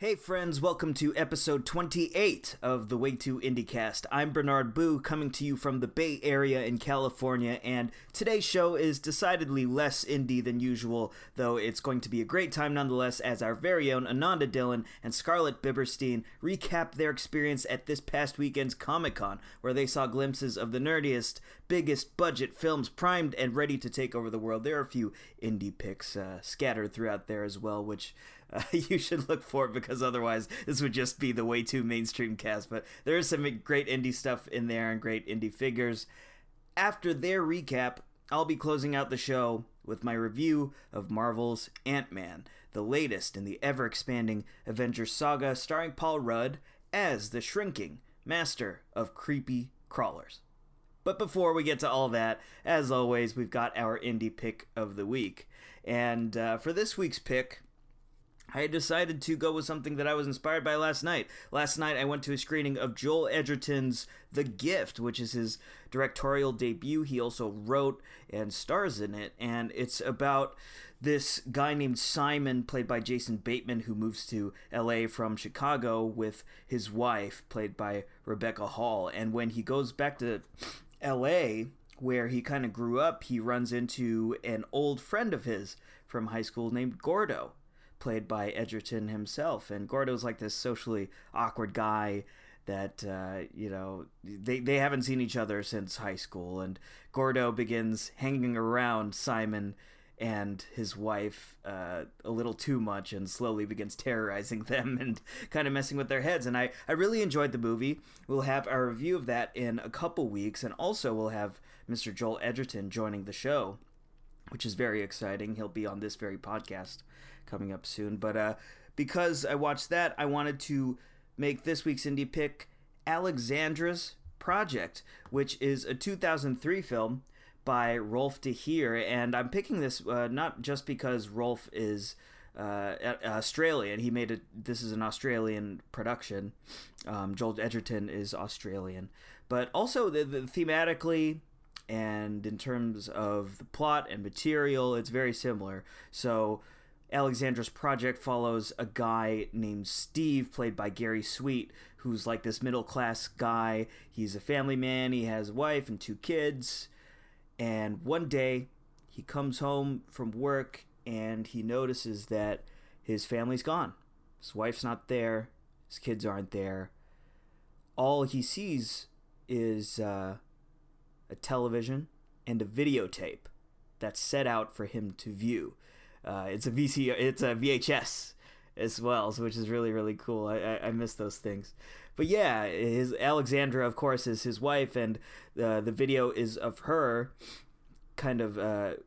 Hey friends, welcome to episode 28 of the Way to Indiecast. I'm Bernard Boo, coming to you from the Bay Area in California, and today's show is decidedly less indie than usual, though it's going to be a great time nonetheless as our very own Ananda Dillon and Scarlett Bibberstein recap their experience at this past weekend's Comic-Con, where they saw glimpses of the nerdiest, biggest budget films primed and ready to take over the world. There are a few indie picks scattered throughout there as well, which you should look for because otherwise this would just be the way too mainstream cast. But there is some great indie stuff in there and great indie figures. After their recap, I'll be closing out the show with my review of Marvel's Ant-Man, the latest in the ever-expanding Avengers saga, starring Paul Rudd as the shrinking master of creepy crawlers. But before we get to all that, as always, we've got our indie pick of the week. And for this week's pick, I decided to go with something that I was inspired by last night. Last night I went to a screening of Joel Edgerton's The Gift, which is his directorial debut. He also wrote and stars in it, and it's about this guy named Simon, played by Jason Bateman, who moves to LA from Chicago with his wife, played by Rebecca Hall. And when he goes back to LA, where he kind of grew up, he runs into an old friend of his from high school named Gordo, played by Edgerton himself. And Gordo's like this socially awkward guy that, they haven't seen each other since high school. And Gordo begins hanging around Simon and his wife a little too much and slowly begins terrorizing them and kind of messing with their heads. And I really enjoyed the movie. We'll have our review of that in a couple weeks. And also we'll have Mr. Joel Edgerton joining the show, which is very exciting. He'll be on this very podcast coming up soon. But because I watched that, I wanted to make this week's indie pick Alexandra's Project, which is a 2003 film by Rolf de Heer. And I'm picking this not just because Rolf is Australian. He made it. This is an Australian production. Joel Edgerton is Australian. But also the thematically, and in terms of the plot and material, it's very similar. So Alexandra's Project follows a guy named Steve, played by Gary Sweet, who's like this middle-class guy. He's a family man. He has a wife and 2 kids. And one day, he comes home from work, and he notices that his family's gone. His wife's not there. His kids aren't there. All he sees is a television and a videotape that's set out for him to view. It's a VHS as well, which is really, really cool. I miss those things. But yeah, his Alexandra, of course, is his wife, and the video is of her kind of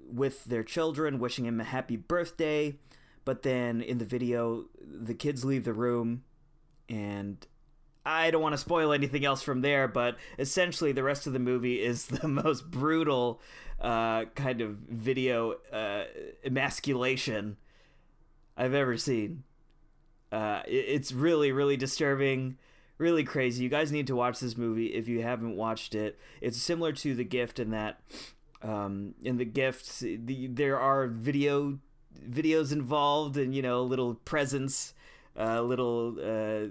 with their children, wishing him a happy birthday. But then in the video, the kids leave the room, and I don't want to spoil anything else from there, but essentially the rest of the movie is the most brutal kind of video emasculation I've ever seen. It's really, really disturbing, really crazy. You guys need to watch this movie if you haven't watched it. It's similar to The Gift in that in The Gift, there are videos involved and, little presents, little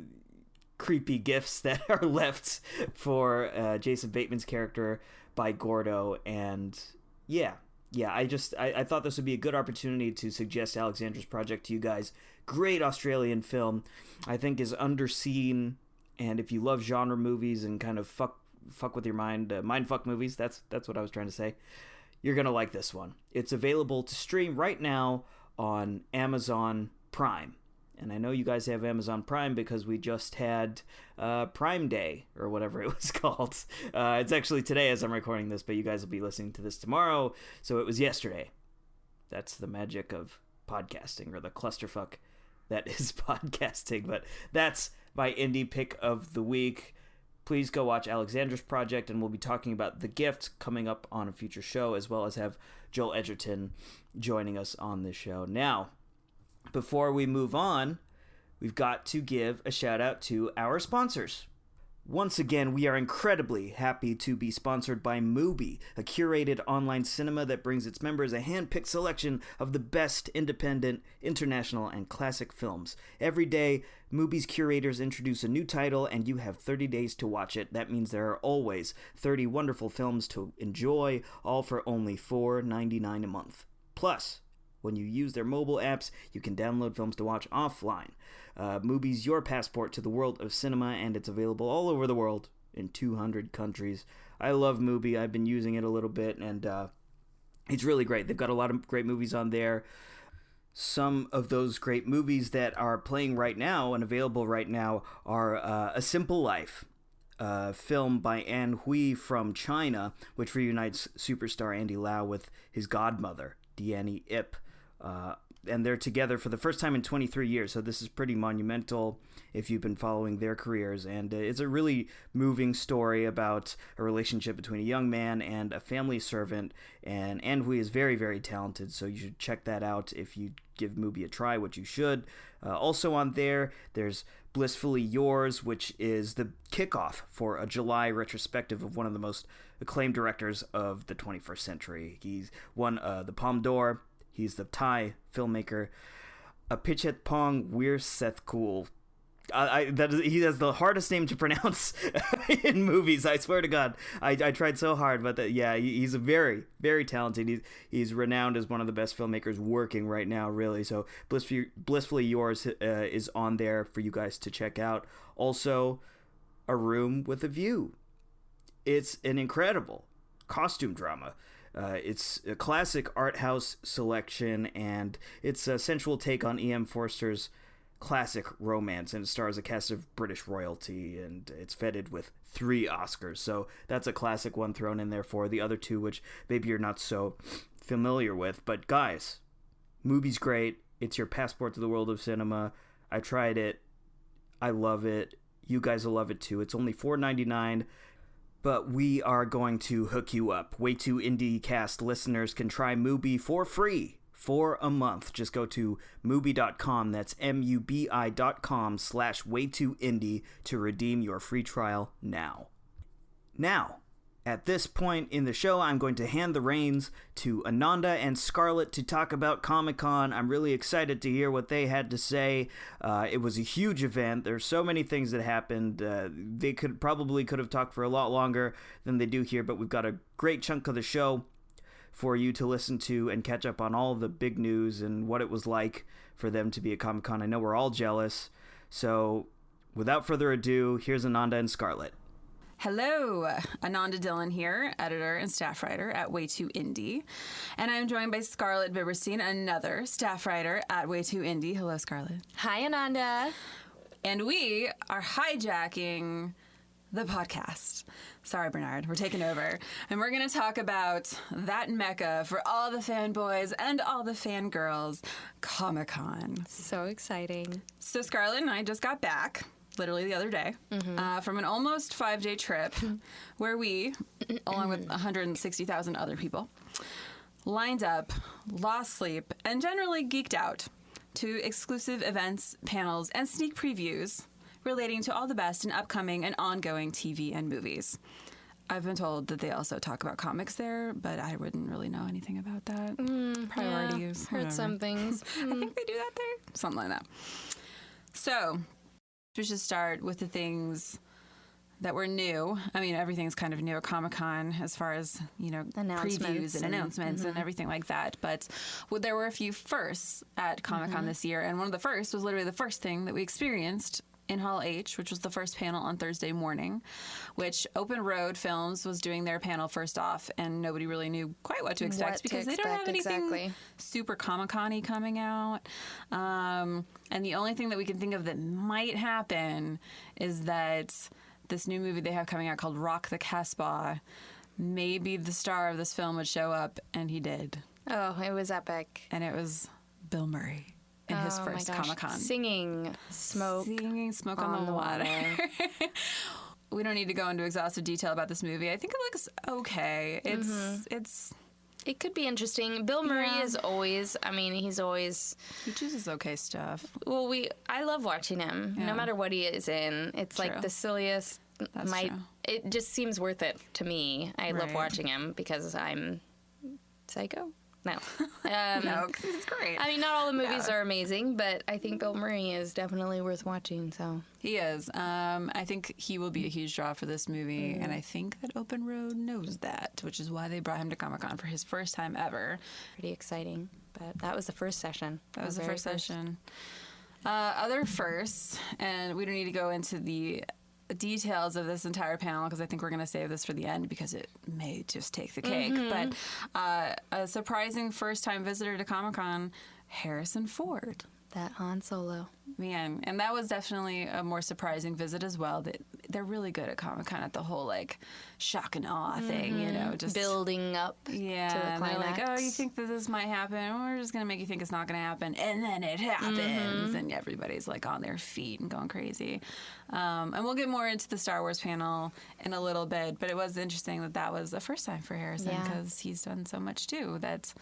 creepy gifts that are left for Jason Bateman's character by Gordo. And yeah, I thought this would be a good opportunity to suggest Alexandra's Project to you guys. Great Australian film, I think is underseen, and if you love genre movies and kind of fuck with your mind fuck movies, that's what I was trying to say, you're gonna like this one. It's available to stream right now on Amazon Prime. And I know you guys have Amazon Prime because we just had Prime Day, or whatever it was called. It's actually today as I'm recording this, but you guys will be listening to this tomorrow, so it was yesterday. That's the magic of podcasting, or the clusterfuck that is podcasting. But that's my indie pick of the week. Please go watch Alexandra's Project, and we'll be talking about The Gift coming up on a future show, as well as have Joel Edgerton joining us on this show. Now, before we move on, we've got to give a shout out to our sponsors. Once again, we are incredibly happy to be sponsored by Mubi, a curated online cinema that brings its members a hand-picked selection of the best independent, international, and classic films. Every day, Mubi's curators introduce a new title, and you have 30 days to watch it. That means there are always 30 wonderful films to enjoy, all for only $4.99 a month. Plus, when you use their mobile apps, you can download films to watch offline. Mubi's your passport to the world of cinema, and it's available all over the world in 200 countries. I love Mubi. I've been using it a little bit, and it's really great. They've got a lot of great movies on there. Some of those great movies that are playing right now and available right now are A Simple Life, a film by An Hui from China, which reunites superstar Andy Lau with his godmother, Deanne Ip. And they're together for the first time in 23 years, so this is pretty monumental if you've been following their careers. And it's a really moving story about a relationship between a young man and a family servant. And An Hui is very, very talented, so you should check that out if you give Mubi a try, which you should. Also on there's Blissfully Yours, which is the kickoff for a July retrospective of one of the most acclaimed directors of the 21st century. He's won the Palme d'Or. He's the Thai filmmaker Apichatpong Weerasethakul. He has the hardest name to pronounce in movies. I swear to God, I tried so hard, but he's a very, very talented. He's renowned as one of the best filmmakers working right now, really. So Blissfully Yours is on there for you guys to check out. Also, A Room with a View. It's an incredible costume drama. It's a classic art house selection, and it's a sensual take on E.M. Forster's classic romance, and it stars a cast of British royalty, and it's feted with 3 Oscars. So that's a classic one thrown in there for the other 2, which maybe you're not so familiar with. But guys, Mubi's great. It's your passport to the world of cinema. I tried it. I love it. You guys will love it too. It's only $4.99. But we are going to hook you up. Way Too Indiecast listeners can try Mubi for free for a month. Just go to Mubi.com. That's MUBI.com/Way2Indie to redeem your free trial now. Now, at this point in the show, I'm going to hand the reins to Ananda and Scarlett to talk about Comic-Con. I'm really excited to hear what they had to say. It was a huge event. There's so many things that happened. They could have talked for a lot longer than they do here, but we've got a great chunk of the show for you to listen to and catch up on all of the big news and what it was like for them to be at Comic-Con. I know we're all jealous. So without further ado, here's Ananda and Scarlett. Hello, Ananda Dillon here, editor and staff writer at Way Too Indie. And I'm joined by Scarlett Biberstein, another staff writer at Way Too Indie. Hello, Scarlett. Hi, Ananda. And we are hijacking the podcast. Sorry, Bernard, we're taking over. And we're going to talk about that mecca for all the fanboys and all the fangirls, Comic-Con. So exciting. So Scarlett and I just got back literally the other day, from an almost 5-day trip where we, along with 160,000 other people, lined up, lost sleep, and generally geeked out to exclusive events, panels, and sneak previews relating to all the best in upcoming and ongoing TV and movies. I've been told that they also talk about comics there, but I wouldn't really know anything about that. Priorities. Yeah, heard some things. I think they do that there. Something like that. So we should start with the things that were new. I mean, everything's kind of new at Comic-Con as far as, previews and announcements and everything like that. But there were a few firsts at Comic-Con this year, and one of the first was literally the first thing that we experienced in Hall H, which was the first panel on Thursday morning, which Open Road Films was doing their panel first off, and nobody really knew quite what to expect because they don't have anything super Comic-Con-y coming out. And the only thing that we can think of that might happen is that this new movie they have coming out called Rock the Casbah, maybe the star of this film would show up, and he did. Oh, it was epic. And it was Bill Murray. In his first Comic-Con. Singing Smoke on the Water. We don't need to go into exhaustive detail about this movie. I think it looks okay. It could be interesting. Bill Murray is always, he chooses okay stuff. Well, I love watching him, no matter what he is in. It's like the silliest, it just seems worth it to me. I love watching him because I'm psycho. No. No, because he's great. I mean, not all the movies are amazing, but I think Bill Murray is definitely worth watching. So he is. I think he will be a huge draw for this movie, and I think that Open Road knows that, which is why they brought him to Comic-Con for his first time ever. Pretty exciting. But that was the first session. That was the first session. Other firsts, and we don't need to go into the details of this entire panel because I think we're going to save this for the end because it may just take the cake. But a surprising first-time visitor to Comic-Con, Harrison Ford. That Han Solo. Man, and that was definitely a more surprising visit as well. They're really good at Comic-Con at the whole, like, shock and awe thing, you know, just building up to the climax. They're like, oh, you think that this might happen? We're just going to make you think it's not going to happen. And then it happens. And everybody's, like, on their feet and going crazy. And we'll get more into the Star Wars panel in a little bit. But it was interesting that was a first time for Harrison because he's done so much, too, that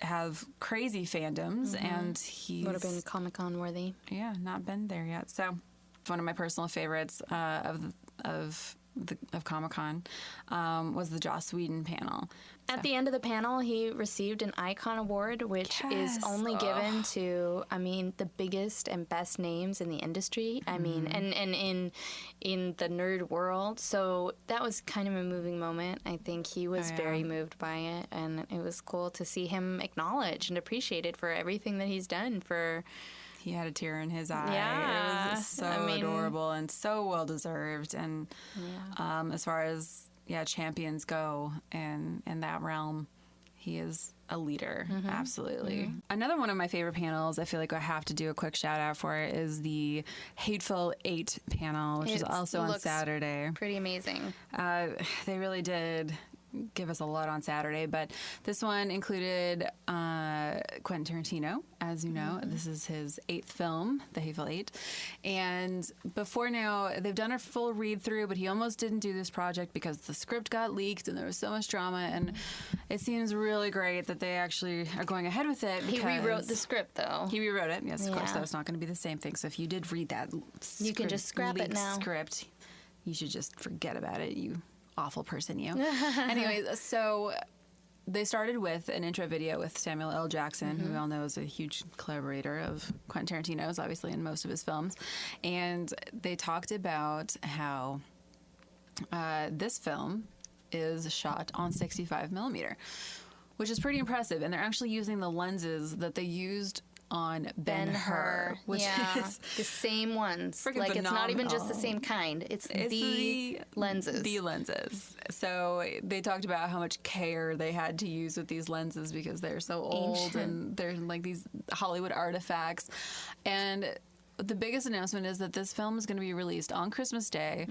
have crazy fandoms, and he would have been Comic-Con worthy. Yeah, not been there yet. So, one of my personal favorites of Comic-Con was the Joss Whedon panel. At the end of the panel, he received an Icon Award, which is only given to, I mean, the biggest and best names in the industry. I mean, and in the nerd world. So that was kind of a moving moment. I think he was very moved by it, and it was cool to see him acknowledged and appreciated for everything that he's done for... He had a tear in his eye. Yeah. It was so adorable and so well-deserved. And as far as, champions go in that realm, he is a leader. Absolutely. Another one of my favorite panels, I feel like I have to do a quick shout-out for, is the Hateful Eight panel, which is also on Saturday. Pretty amazing. They really did give us a lot on Saturday, but this one included Quentin Tarantino. As you know, this is his 8th film, The Hateful Eight, and before now they've done a full read through, but he almost didn't do this project because the script got leaked and there was so much drama, and it seems really great that they actually are going ahead with it. He rewrote the script, though. He rewrote it, yes, of course. That was not going to be the same thing. So if you did read that you can just scrap it now. Script, you should just forget about it, you awful person, you. Anyways, so they started with an intro video with Samuel L. Jackson, who we all know is a huge collaborator of Quentin Tarantino's, obviously, in most of his films. And they talked about how this film is shot on 65 millimeter, which is pretty impressive. And they're actually using the lenses that they used on Ben-Hur, which is the same ones. Like, phenomenal. It's not even just the same kind. It's the lenses. The lenses. So they talked about how much care they had to use with these lenses because they're so old and they're like these Hollywood artifacts. And the biggest announcement is that this film is going to be released on Christmas Day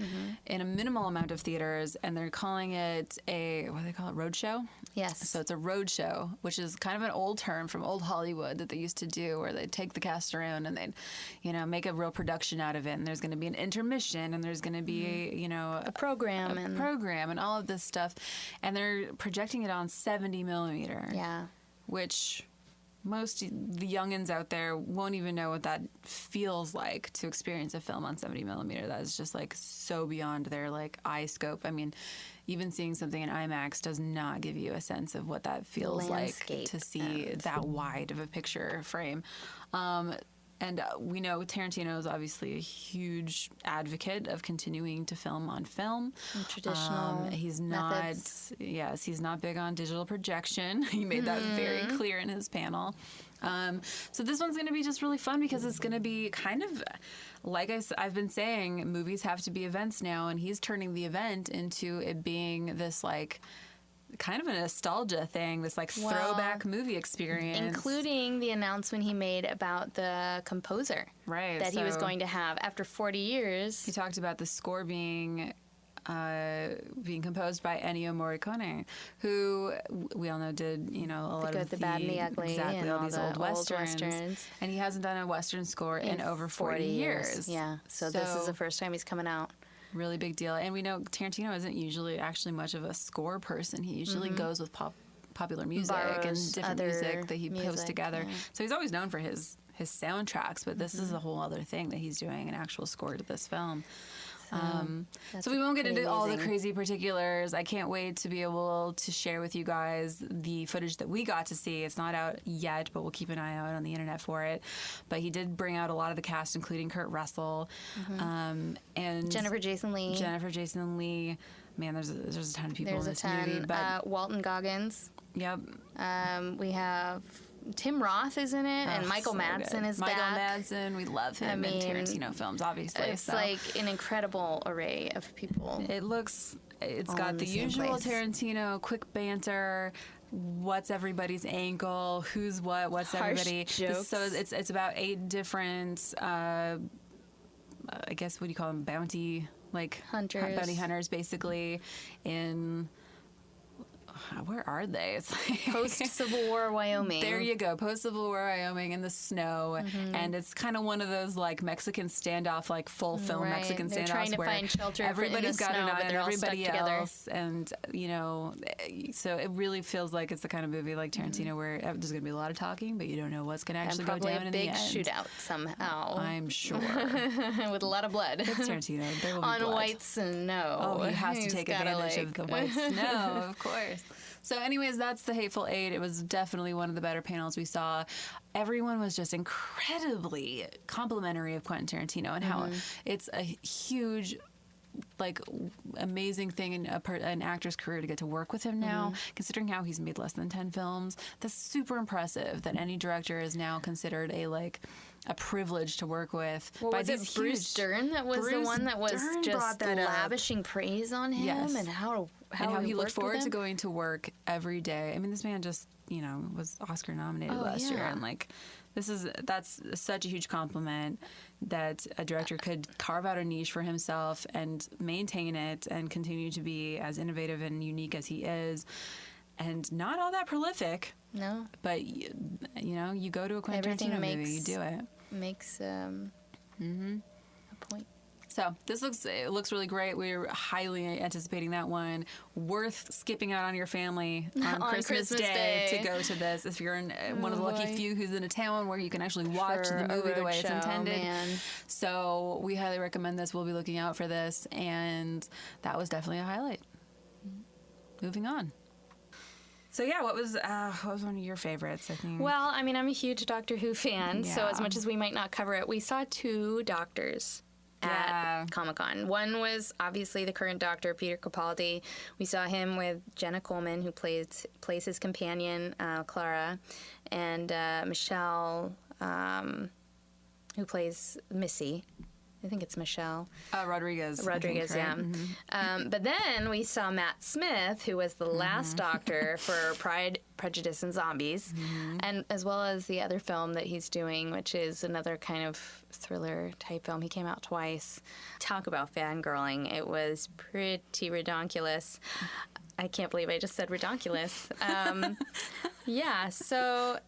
in a minimal amount of theaters, and they're calling it what do they call it, roadshow? Yes. So it's a roadshow, which is kind of an old term from old Hollywood that they used to do, where they'd take the cast around and they'd, make a real production out of it, and there's going to be an intermission, and there's going to be, a program and all of this stuff, and they're projecting it on 70 millimeter. Yeah. Which most the youngins out there won't even know what that feels like to experience a film on 70 millimeter. That is just like so beyond their like eye scope. I mean, even seeing something in IMAX does not give you a sense of what that feels like to see that wide of a picture frame. And we know Tarantino is obviously a huge advocate of continuing to film on film. Traditional he's not methods. Yes, he's not big on digital projection. He made that very clear in his panel. So this one's going to be just really fun because it's going to be kind of, like I've been saying, movies have to be events now, and he's turning the event into it being this like kind of a nostalgia thing, this like throwback movie experience, including the announcement he made about the composer, right? That he was going to have after 40 years. He talked about the score being composed by Ennio Morricone, who we all know did a lot good, of the bad, and the ugly, exactly and all these old westerns, and he hasn't done a western score in over 40 years. Yeah, so this is the first time he's coming out. Really big deal. And we know Tarantino isn't usually actually much of a score person. He usually goes with popular music and different music that he posts together. Yeah. So he's always known for his soundtracks, but this is a whole other thing that he's doing, an actual score to this film. So we won't get into all the crazy particulars. I can't wait to be able to share with you guys the footage that we got to see. It's not out yet, but we'll keep an eye out on the internet for it. But he did bring out a lot of the cast, including Kurt Russell, and Jennifer Jason Leigh. Man, there's a ton of people in this movie. But Walton Goggins. Yep. We have Tim Roth is in it, and Michael Madsen is back. Michael Madsen, we love him in Tarantino films, obviously. It's like an incredible array of people. It's got the usual Tarantino, quick banter. What's everybody's angle? Who's what's everybody? Jokes. So it's about 8 different, I guess, what do you call them? Bounty hunters, basically, in... Where are they? It's like post-Civil War Wyoming. There you go. Post-Civil War Wyoming in the snow. And it's kind of one of those like Mexican standoff, like full film Mexican They're standoffs trying to where find shelter everybody's got an oven, everybody else. Together. And, so it really feels like it's the kind of movie like Tarantino where there's going to be a lot of talking, but you don't know what's going to actually go down in the end. Probably a big shootout somehow. I'm sure. With a lot of blood. It's Tarantino. There will be on blood. white snow. Oh, he has to take advantage of the white snow, of course. So anyways, that's The Hateful Eight. It was definitely one of the better panels we saw. Everyone was just incredibly complimentary of Quentin Tarantino and how it's a huge, like, amazing thing in an actor's career to get to work with him now, considering how he's made less than 10 films. That's super impressive that any director is now considered a privilege to work with. Was it Bruce Dern that was the one that was just lavishing praise on him? Yes. And how he looked forward to going to work every day. I mean, this man just, was Oscar nominated last year, and that's such a huge compliment that a director could carve out a niche for himself and maintain it and continue to be as innovative and unique as he is. And not all that prolific. No. But, you go to a Quentin Tarantino movie, you do it. Makes a point. So it looks really great. We're highly anticipating that one. Worth skipping out on your family on Christmas Day to go to this if you're in one of the lucky few who's in a town where you can actually watch the movie the way it's intended. So we highly recommend this. We'll be looking out for this, and that was definitely a highlight. Moving on. So yeah, what was one of your favorites, I think? Well, I mean, I'm a huge Doctor Who fan, so as much as we might not cover it, we saw 2 doctors at Comic-Con. One was obviously the current Doctor, Peter Capaldi. We saw him with Jenna Coleman, who plays his companion, Clara, and Michelle, who plays Missy. I think it's Michelle. Rodriguez, yeah. But then we saw Matt Smith, who was the last Doctor for Pride, Prejudice, and Zombies, and as well as the other film that he's doing, which is another kind of thriller-type film. He came out twice. Talk about fangirling. It was pretty redonkulous. I can't believe I just said redonkulous. Yeah, so...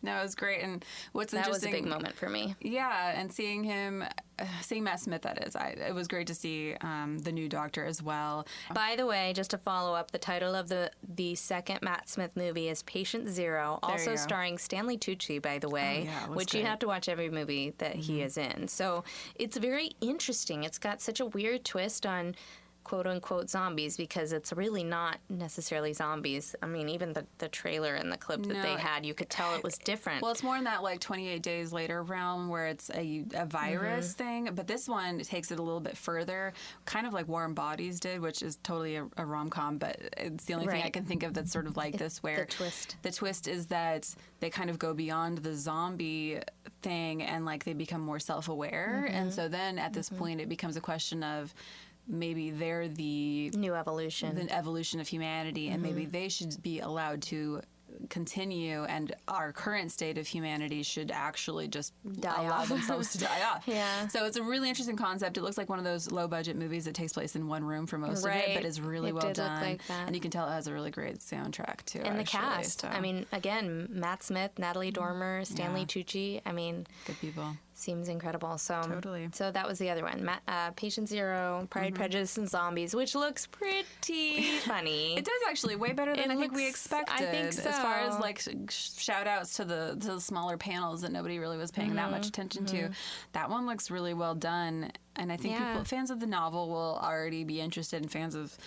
No, it was great, and what's that interesting... was a big moment for me. Yeah, and seeing Matt Smith, that is. It was great to see the new Doctor as well. By the way, just to follow up, the title of the second Matt Smith movie is Patient Zero, also starring Stanley Tucci, by the way, which you have to watch every movie that he is in. So it's very interesting. It's got such a weird twist on quote-unquote zombies, because it's really not necessarily zombies. I mean, even the trailer and the clip that they had, you could tell it was different. Well, it's more in that, 28 Days Later realm where it's a virus thing, but this one takes it a little bit further, kind of like Warm Bodies did, which is totally a rom-com, but it's the only thing I can think of that's sort of like this, where the twist is that they kind of go beyond the zombie thing and, they become more self-aware, and so then at this point it becomes a question of maybe they're the new evolution, the evolution of humanity, and maybe they should be allowed to continue, and our current state of humanity should actually just allow themselves to die off. Yeah. So it's a really interesting concept. It looks like one of those low-budget movies that takes place in one room for most of it, but is really well done. Look like that. And you can tell it has a really great soundtrack, too. And the cast. So. I mean, again, Matt Smith, Natalie Dormer, Stanley Tucci. I mean... Good people. Seems incredible. So totally. So that was the other one. Patient Zero, Pride, Prejudice, and Zombies, which looks pretty funny. It does actually, way better than I think we expected. I think so. As far as shout outs to the smaller panels that nobody really was paying that much attention to. That one looks really well done. And I think fans of the novel will already be interested, and fans of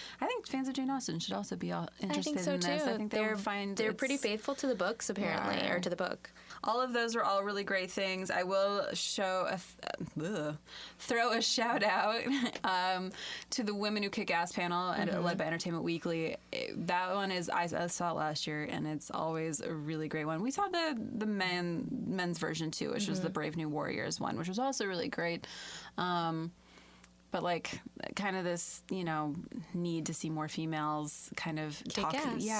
Jane Austen should also be interested in this. I think they're pretty faithful to the books, apparently, or to the book. All of those are all really great things. I will throw a shout out to the Women Who Kick Ass panel led by Entertainment Weekly. That one I saw it last year, and it's always a really great one. We saw the men's version too, which was the Brave New Warriors one, which was also really great. But like kind of this, need to see more females kind of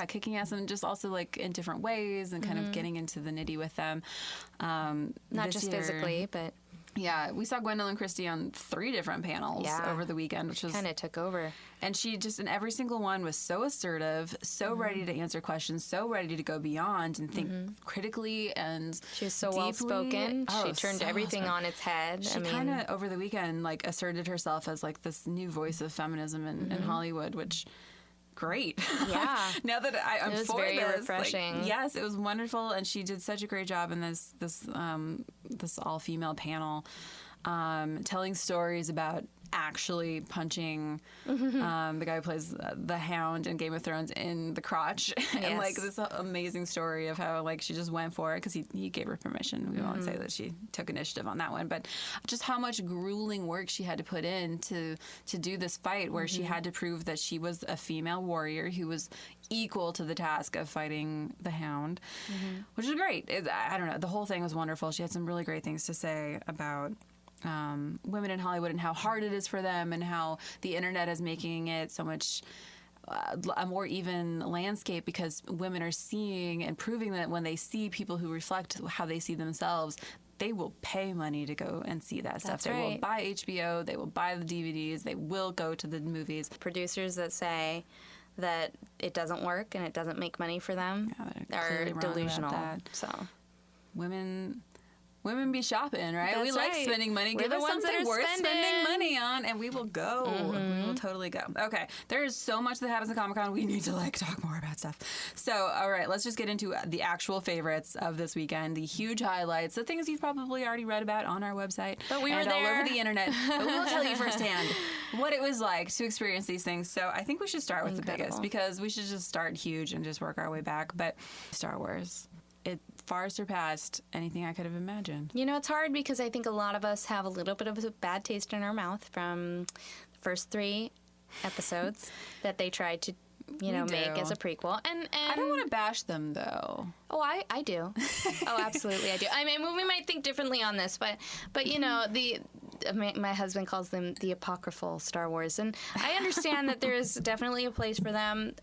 kicking ass, and just also like in different ways, and kind of getting into the nitty with them. Not just physically, but yeah, we saw Gwendolyn Christie on 3 different panels over the weekend, which was kind of took over. And she just in every single one was so assertive, so ready to answer questions, so ready to go beyond and think critically, and she was so well spoken. She turned everything on its head. She kind of over the weekend like asserted herself as like this new voice of feminism in Hollywood, which. Great. Yeah. Now that I'm it was for very this, refreshing. Like, yes, it was wonderful, and she did such a great job in this all-female panel, telling stories about actually punching the guy who plays the Hound in Game of Thrones in the crotch, and like this amazing story of how like she just went for it because he gave her permission. We won't say that she took initiative on that one, but just how much grueling work she had to put in to do this fight where she had to prove that she was a female warrior who was equal to the task of fighting the Hound, which is great. I don't know, the whole thing was wonderful. She had some really great things to say about women in Hollywood and how hard it is for them, and how the internet is making it so much a more even landscape, because women are seeing and proving that when they see people who reflect how they see themselves, they will pay money to go and see that stuff. They will buy HBO, they will buy the DVDs, they will go to the movies. Producers that say that it doesn't work and it doesn't make money for them are delusional. So Women be shopping, right? We like spending money. Give us something worth spending money on, and we will go. We will totally go. Okay, there is so much that happens at Comic-Con. We need to talk more about stuff. So, all right, let's just get into the actual favorites of this weekend, the huge highlights, the things you've probably already read about on our website but we were and there. all over the internet. But we will tell you firsthand what it was like to experience these things. So I think we should start with the biggest, because we should just start huge and just work our way back. But Star Wars. It far surpassed anything I could have imagined. It's hard because I think a lot of us have a little bit of a bad taste in our mouth from the first 3 episodes that they tried to, make as a prequel. And I don't want to bash them, though. Oh, I do. Oh, absolutely, I do. I mean, we might think differently on this, but my husband calls them the apocryphal Star Wars, and I understand that there is definitely a place for them.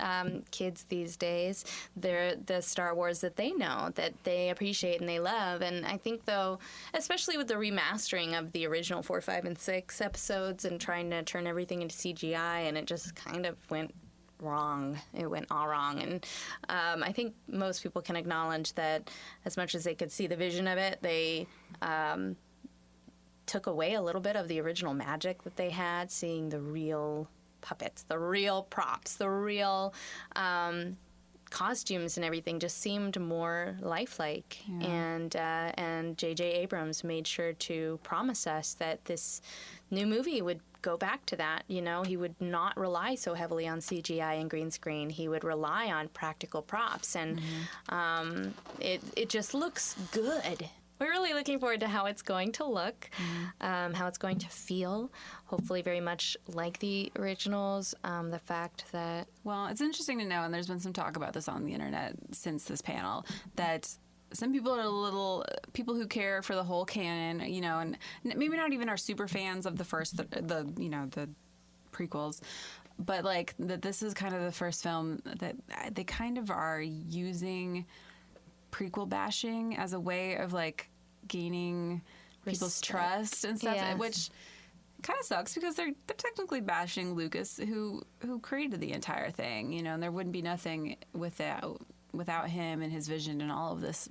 Kids these days, they're the Star Wars that they know, that they appreciate and they love. And I think, though, especially with the remastering of the original 4, 5, and 6 episodes and trying to turn everything into CGI, and it just kind of went wrong. It went all wrong. And I think most people can acknowledge that as much as they could see the vision of it, they took away a little bit of the original magic that they had, seeing the real puppets, the real props, the real costumes and everything just seemed more lifelike. Yeah. And J.J. Abrams made sure to promise us that this new movie would go back to that. He would not rely so heavily on CGI and green screen. He would rely on practical props, and it just looks good. We're really looking forward to how it's going to look, how it's going to feel, hopefully very much like the originals. The fact that... Well, it's interesting to know, and there's been some talk about this on the internet since this panel, that some people are people who care for the whole canon, and maybe not even are super fans of the first, the prequels, but like that this is kind of the first film that they kind of are using prequel bashing as a way of like gaining people's trust and stuff, which kind of sucks because they're technically bashing Lucas, who created the entire thing, and there wouldn't be nothing without him and his vision and all of this,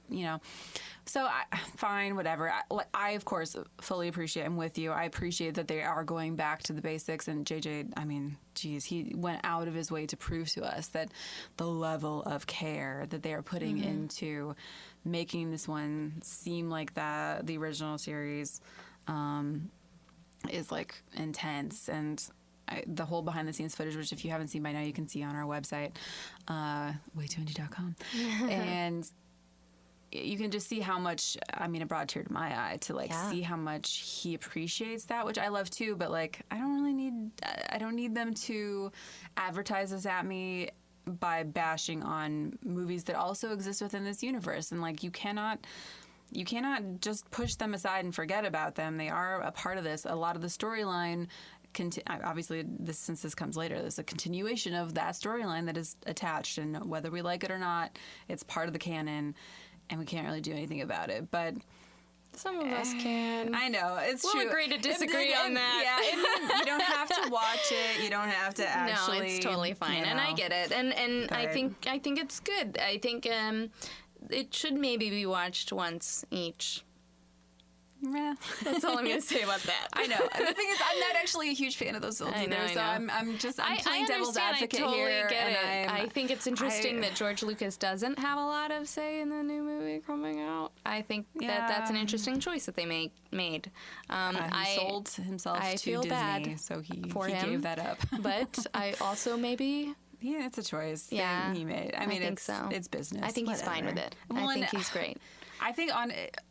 So fine, whatever. I of course fully appreciate. I'm with you. I appreciate that they are going back to the basics. And JJ, I mean, geez, he went out of his way to prove to us that the level of care that they are putting into making this one seem like the original series. is like intense, and the whole behind the scenes footage, which if you haven't seen by now, you can see on our website, way2indie.com. And you can just see how much, I mean, it brought a tear to my eye to like see how much he appreciates that, which I love too, but like, I don't need them to advertise this at me by bashing on movies that also exist within this universe. And like, you cannot just push them aside and forget about them. They are a part of this. A lot of the storyline, obviously, since this comes later, there's a continuation of that storyline that is attached, and whether we like it or not, it's part of the canon, and we can't really do anything about it. But some of us can. I know, it's we'll true. We'll agree to disagree on that. Yeah, you don't have to watch it. You don't have to actually. No, it's totally fine, and I get it. And I think it's good. I think it should maybe be watched once each. Yeah. That's all I'm going to say about that. I know. The thing is, I'm not actually a huge fan of those films either, so I'm playing devil's advocate here. I think it's interesting that George Lucas doesn't have a lot of say in the new movie coming out. I think that's an interesting choice that they made. He sold himself to feel Disney, bad so he gave that up. But I also maybe... Yeah, it's a choice that he made. I mean, it's business. I think he's fine with it. I think he's great. I think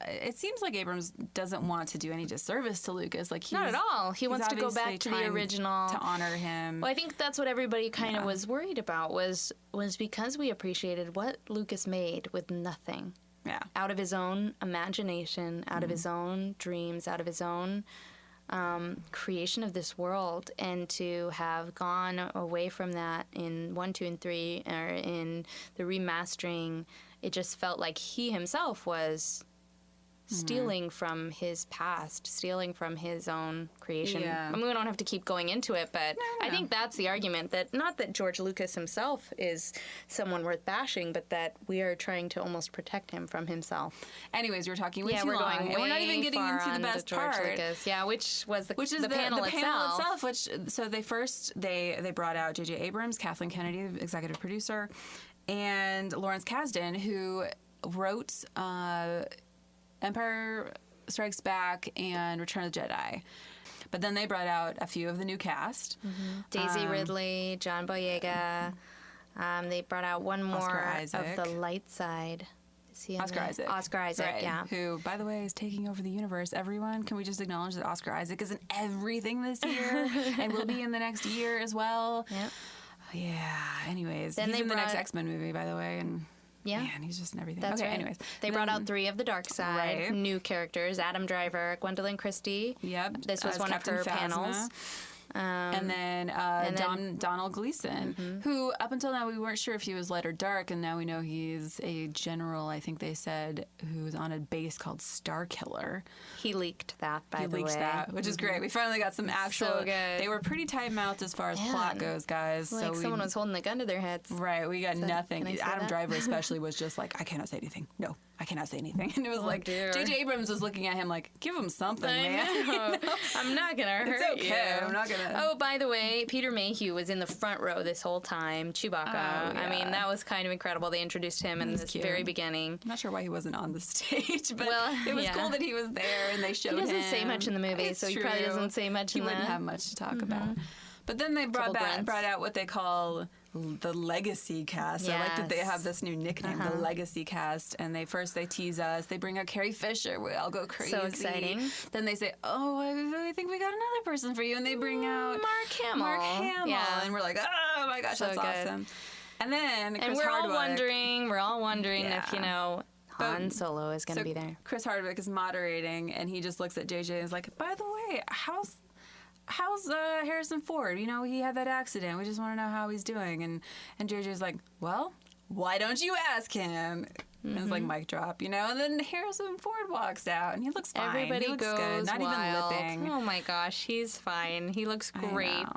it seems like Abrams doesn't want to do any disservice to Lucas. Like not at all. He wants to go back to the original to honor him. Well, I think that's what everybody kind of was worried about was because we appreciated what Lucas made with nothing. Yeah. Out of his own imagination, out of his own dreams, out of his own creation of this world, and to have gone away from that in 1, 2, and 3, or in the remastering, it just felt like he himself was stealing from his past, stealing from his own creation. Yeah. I mean, we don't have to keep going into it, but I think that's the argument, that not that George Lucas himself is someone worth bashing, but that we are trying to almost protect him from himself. Anyways, we're talking way too long. Going way we're not even getting into the best George part. Lucas. Yeah, which is the panel itself. Which so they brought out J.J. Abrams, Kathleen Kennedy, the executive producer, and Lawrence Kasdan, who wrote Empire Strikes Back and Return of the Jedi. But then they brought out a few of the new cast. Mm-hmm. Daisy Ridley, John Boyega. They brought out one more of the light side. Oscar Isaac. Oscar Isaac, right. yeah. Who, by the way, is taking over the universe. Everyone, can we just acknowledge that Oscar Isaac is in everything this year and will be in the next year as well? Yep. Yeah, anyways. He's in the next X-Men movie, by the way, and... Yeah. Man, he's just in everything. That's okay, right. Anyways. They brought out 3 of the dark side, new characters, Adam Driver, Gwendolyn Christie. Yep. This was one Captain of her Phasma. panels. And then Donald Gleason, who up until now we weren't sure if he was light or dark, and now we know he's a general, I think they said, who's on a base called Starkiller. He leaked that, by the way. He leaked that, which is great. We finally got some actual... So good. They were pretty tight-mouthed as far as plot goes, guys. Like someone was holding a gun to their heads. Right, we got nothing. Adam Driver especially was just like, I cannot say anything. No, I cannot say anything. And it was J.J. Abrams was looking at him like, give him something, man. I'm not going to hurt you. It's okay. I'm not going to... Oh, by the way, Peter Mayhew was in the front row this whole time. Chewbacca. Oh, yeah. I mean, that was kind of incredible. They introduced him in this very beginning. I'm not sure why he wasn't on the stage, but it was cool that he was there and they showed him. He doesn't say much in the movie, so he probably doesn't say much He wouldn't have much to talk about. But then they brought out what they call the Legacy Cast. Yes. I like that they have this new nickname, the Legacy Cast. And they tease us. They bring out Carrie Fisher. We all go crazy. So exciting. Then they say, oh, I really think we got another person for you. And they bring out Mark Hamill. Yeah. And we're like, oh my gosh, that's awesome. And then Chris Hardwick. We're all wondering if, Han Solo is going to be there. Chris Hardwick is moderating, and he just looks at JJ and is like, by the way, how's Harrison Ford? He had that accident. We just want to know how he's doing. And JJ's like, well, why don't you ask him? And it's like mic drop, And then Harrison Ford walks out, and he looks fine. Everybody goes good. Not wild. Even lipping. Oh my gosh, he's fine. He looks great.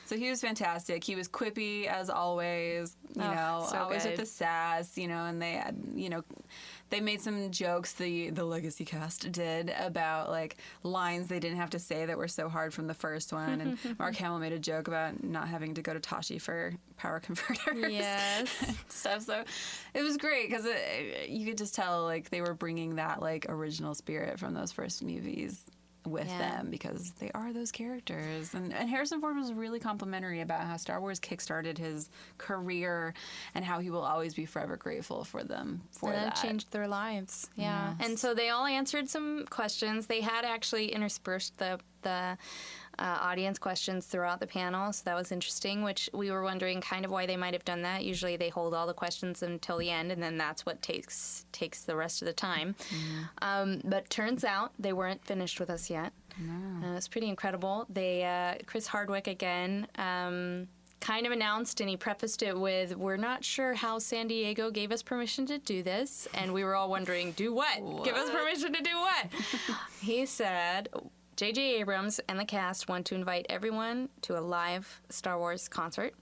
So he was fantastic. He was quippy as always, so always good. with the sass, and they had, they made some jokes, the Legacy Cast did, about like lines they didn't have to say that were so hard from the first one. And Mark Hamill made a joke about not having to go to Tashi for power converters. Yes. and stuff. So it was great because you could just tell like they were bringing that like original spirit from those first movies with them because they are those characters. And Harrison Ford was really complimentary about how Star Wars kickstarted his career and how he will always be forever grateful for them for that. It changed their lives. Yeah. Yes. And so they all answered some questions. They had actually interspersed the audience questions throughout the panel, so that was interesting, which we were wondering kind of why they might have done that. Usually they hold all the questions until the end, and then that's what takes the rest of the time. But turns out they weren't finished with us yet. No. It's pretty incredible. Chris Hardwick again kind of announced, and he prefaced it with, "We're not sure how San Diego gave us permission to do this," and we were all wondering, do what? Give us permission to do what? He said, J.J. Abrams and the cast want to invite everyone to a live Star Wars concert,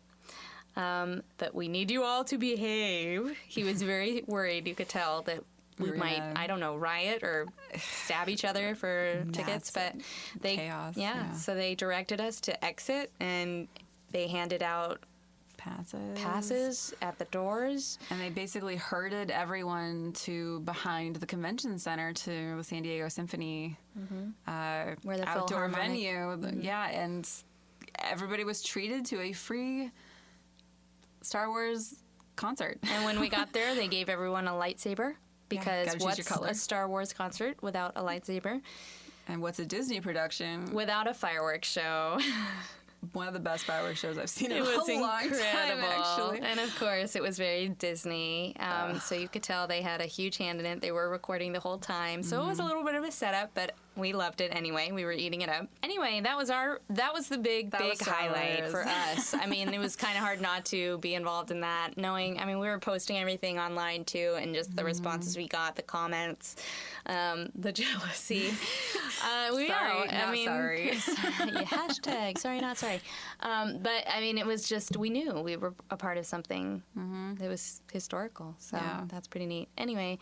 but we need you all to behave. He was very worried. You could tell that we might, I don't know, riot or stab each other for tickets, but they, chaos. Yeah, so they directed us to exit, and they handed out passes at the doors. And they basically herded everyone to behind the convention center to the San Diego Symphony where the outdoor venue. Yeah, and everybody was treated to a free Star Wars concert. And when we got there, they gave everyone a lightsaber, because what's a Star Wars concert without a lightsaber? And what's a Disney production without a fireworks show? One of the best fireworks shows I've seen in a long time, actually. And of course, it was very Disney. So you could tell they had a huge hand in it. They were recording the whole time. So it was a little bit of a setup, but we loved it anyway. We were eating it up. Anyway, that was the big highlight for us. I mean, it was kind of hard not to be involved in that, knowing, I mean, we were posting everything online too, and just the responses we got, the comments, the jealousy. Sorry. Hashtag sorry, not sorry. But I mean, it was just, we knew we were a part of something that was historical. So that's pretty neat. Anyway,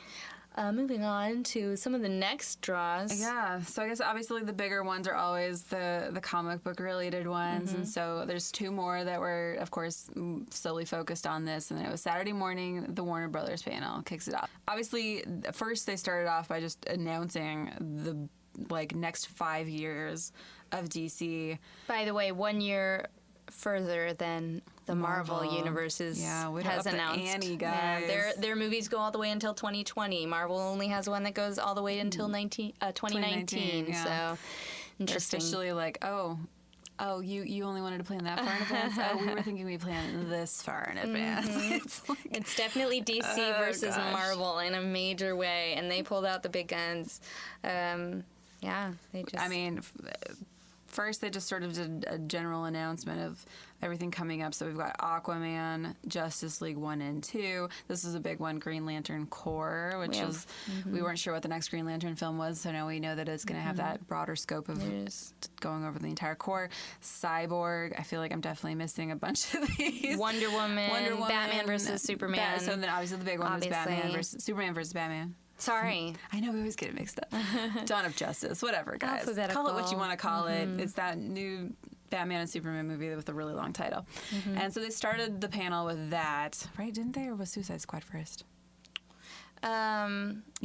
moving on to some of the next draws. Yeah, so I guess obviously the bigger ones are always the comic book related ones, and so there's two more that were, of course, solely focused on this, and then it was Saturday morning, the Warner Brothers panel kicks it off. Obviously, first they started off by just announcing the next 5 years of DC. By the way, 1 year further than the Marvel universe has announced. Ante, guys. Yeah, their movies go all the way until 2020. Marvel only has one that goes all the way until 2019. Yeah. So interesting. They're officially like, oh, you only wanted to plan that far in advance? Oh, we were thinking we'd plan this far in advance. It's definitely DC versus Marvel in a major way, and they pulled out the big guns. They just... I mean... First, they just sort of did a general announcement of everything coming up. So we've got Aquaman, Justice League 1 and 2. This is a big one, Green Lantern Corps, which is, we weren't sure what the next Green Lantern film was, so now we know that it's going to have that broader scope of going over the entire Corps. Cyborg, I feel like I'm definitely missing a bunch of these. Wonder Woman, Batman versus Superman. So then obviously the big one was Superman versus Batman. Sorry. I know we always get it mixed up. Dawn of Justice, whatever, guys. Alphabetical. Call it what you want to call it. It's that new Batman and Superman movie with a really long title. And so they started the panel with that, right? Didn't they? Or was Suicide Squad first? You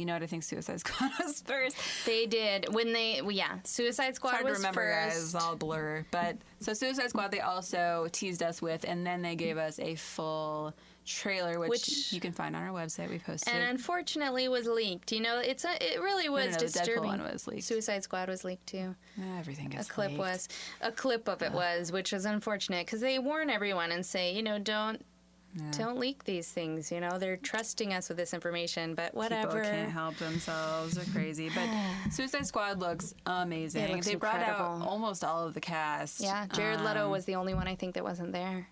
know what? I think Suicide Squad was first. They did. Suicide Squad was first. It's hard to remember, guys. All blur. But so Suicide Squad they also teased us with, and then they gave us a full trailer, which you can find on our website. We posted, and unfortunately was leaked. You know, it really was disturbing. The Deadpool one was leaked. Suicide Squad was leaked too. Everything gets leaked. A clip of it was, which was unfortunate because they warn everyone and say, don't leak these things. You know, they're trusting us with this information, but whatever. People can't help themselves. They're crazy. But Suicide Squad looks amazing. They brought out almost all of the cast. Yeah, Jared Leto was the only one I think that wasn't there.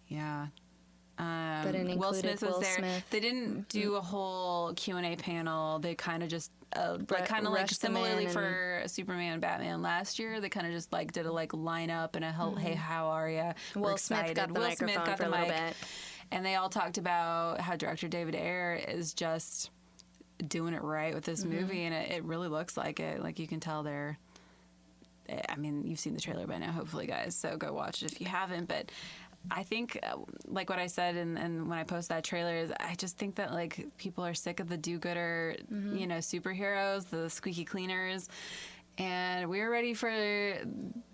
Yeah. But it included Will Smith was there. Smith. They didn't do a whole Q&A panel. They kind of just similarly for Superman and Batman last year. They kind of just did a lineup and a hey, how are ya? Will Smith got the microphone for a little bit. And they all talked about how director David Ayer is just doing it right with this movie, and it really looks like it. Like, you can tell you've seen the trailer by now, hopefully, guys, so go watch it if you haven't. But I think, like what I said and when I post that trailer, is I just think that, people are sick of the do-gooder, superheroes, the squeaky cleaners. And we were ready for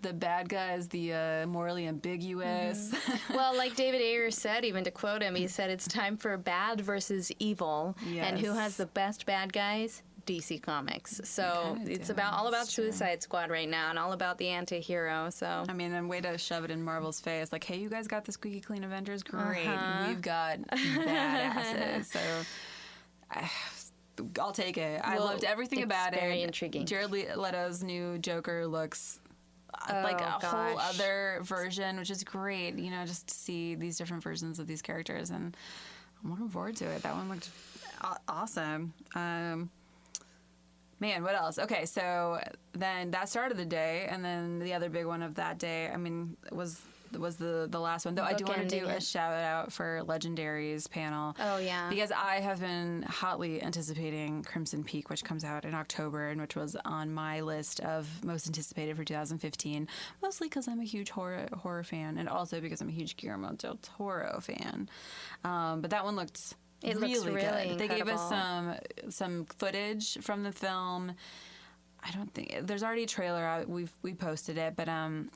the bad guys, the morally ambiguous. Well, like David Ayer said, even to quote him, he said it's time for bad versus evil. Yes. And who has the best bad guys? DC Comics. So it's all about Suicide Squad right now and all about the anti-hero. So I mean, and way to shove it in Marvel's face. Like, hey, you guys got the squeaky clean Avengers? Great. We've got badasses. So I'll take it. I loved everything about it. Very intriguing. Jared Leto's new Joker looks like a whole other version, which is great. You know, just to see these different versions of these characters, and I'm looking forward to it. That one looked awesome. Man, what else? Okay, so then that started the day, and then the other big one of that day, I mean, was the last one. Though I do want to do a shout out for Legendary's panel. Oh, yeah. Because I have been hotly anticipating Crimson Peak, which comes out in October, and which was on my list of most anticipated for 2015. Mostly because I'm a huge horror fan, and also because I'm a huge Guillermo del Toro fan. But that one looked... It looks really good. incredible. They gave us some footage from the film. I don't think there's already a trailer out. We posted it, but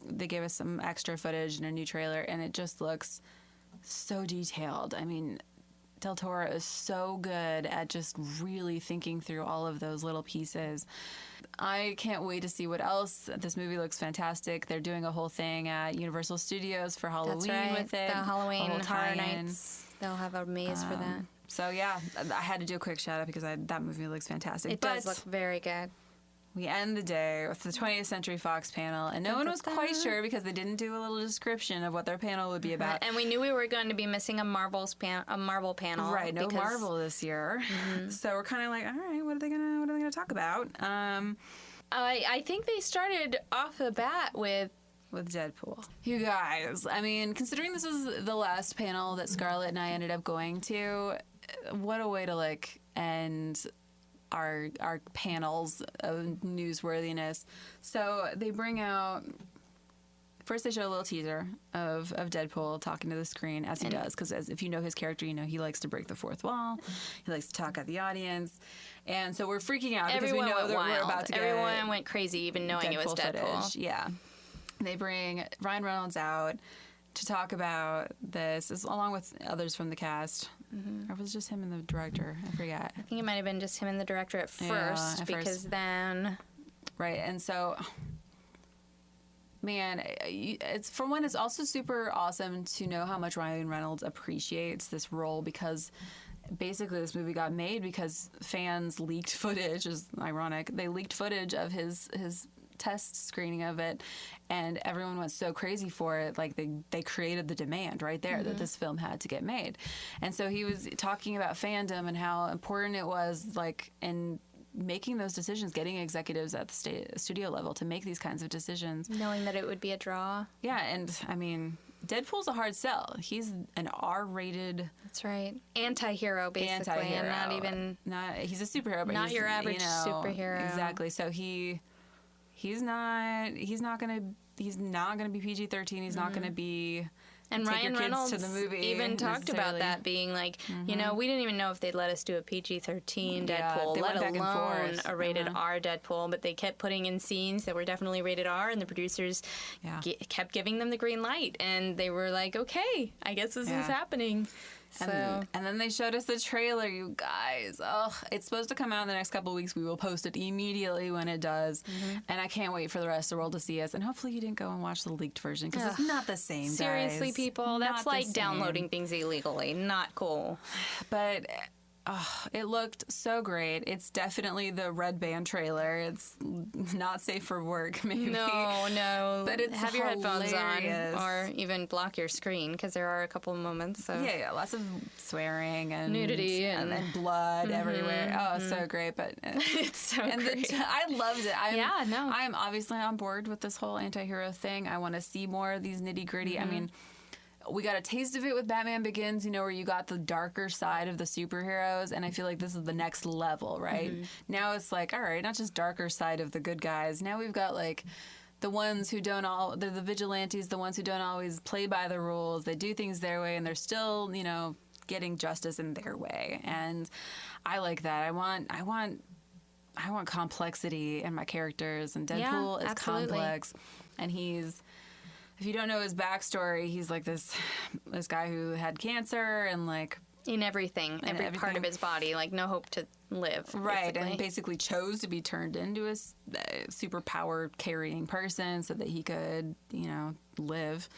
they gave us some extra footage and a new trailer, and it just looks so detailed. I mean, Del Toro is so good at just really thinking through all of those little pieces. I can't wait to see what else. This movie looks fantastic. They're doing a whole thing at Universal Studios for Halloween with it. The Halloween Horror tie-in. Nights. They'll have a maze for that. So yeah, I had to do a quick shout out because that movie looks fantastic. It does look very good. We end the day with the 20th Century Fox panel, and no one was quite sure because they didn't do a little description of what their panel would be about. And we knew we were going to be missing a Marvel panel. Right, no Marvel this year. So we're kind of like, all right, what are they gonna talk about? I think they started off the bat with Deadpool. You guys, I mean, considering this was the last panel that Scarlett and I ended up going to, what a way to end our panels of newsworthiness. So they bring out, first they show a little teaser of Deadpool talking to the screen, as he does, because if you know his character, you know he likes to break the fourth wall. He likes to talk at the audience. And so we're freaking out because we know that we're about to get Everyone went crazy even knowing it was Deadpool. Footage. Yeah. They bring Ryan Reynolds out to talk about this, along with others from the cast. Or was it just him and the director? I forget. I think it might have been just him and the director at first, because then... Right, and so... Man, it's also super awesome to know how much Ryan Reynolds appreciates this role, because basically this movie got made because fans leaked footage, is ironic. They leaked footage of his test screening of it, and everyone went so crazy for it. Like they created the demand right there that this film had to get made. And so he was talking about fandom and how important it was, in making those decisions, getting executives at the studio level to make these kinds of decisions, knowing that it would be a draw. Yeah, and I mean, Deadpool's a hard sell. He's an R-rated... That's right. Anti-hero, basically. Anti-hero. And he's a superhero, but not your average superhero. Exactly. So he's not gonna be PG-13. He's not gonna be. And take Ryan your kids Reynolds to the movie even talked about that being like, we didn't even know if they'd let us do a PG-13 Deadpool, let alone a rated R Deadpool. But they kept putting in scenes that were definitely rated R, and the producers kept giving them the green light, and they were like, okay, I guess this is happening. And then they showed us the trailer, you guys. Oh, it's supposed to come out in the next couple of weeks. We will post it immediately when it does. And I can't wait for the rest of the world to see us. And hopefully you didn't go and watch the leaked version, because it's not the same, Seriously, guys. people. That's like downloading things illegally. Not cool. But... it looked so great. It's definitely the Red Band trailer. It's not safe for work, maybe. No. But it's have hilarious. Your headphones on, or even block your screen, because there are a couple of moments. So. Yeah, lots of swearing and nudity and blood everywhere. Oh, so great! But it's so great. I loved it. I'm obviously on board with this whole anti-hero thing. I want to see more of these nitty gritty. I mean, we got a taste of it with Batman Begins, where you got the darker side of the superheroes, and I feel like this is the next level, right? Now it's like, all right, not just darker side of the good guys. Now we've got the ones who they're the vigilantes, the ones who don't always play by the rules. They do things their way, and they're still, getting justice in their way. And I like that. I want I want complexity in my characters, and Deadpool is complex, and he's. If you don't know his backstory, he's like this guy who had cancer and like in everything, every part of his body, like no hope to live. Right, and basically chose to be turned into a superpower carrying person so that he could, live.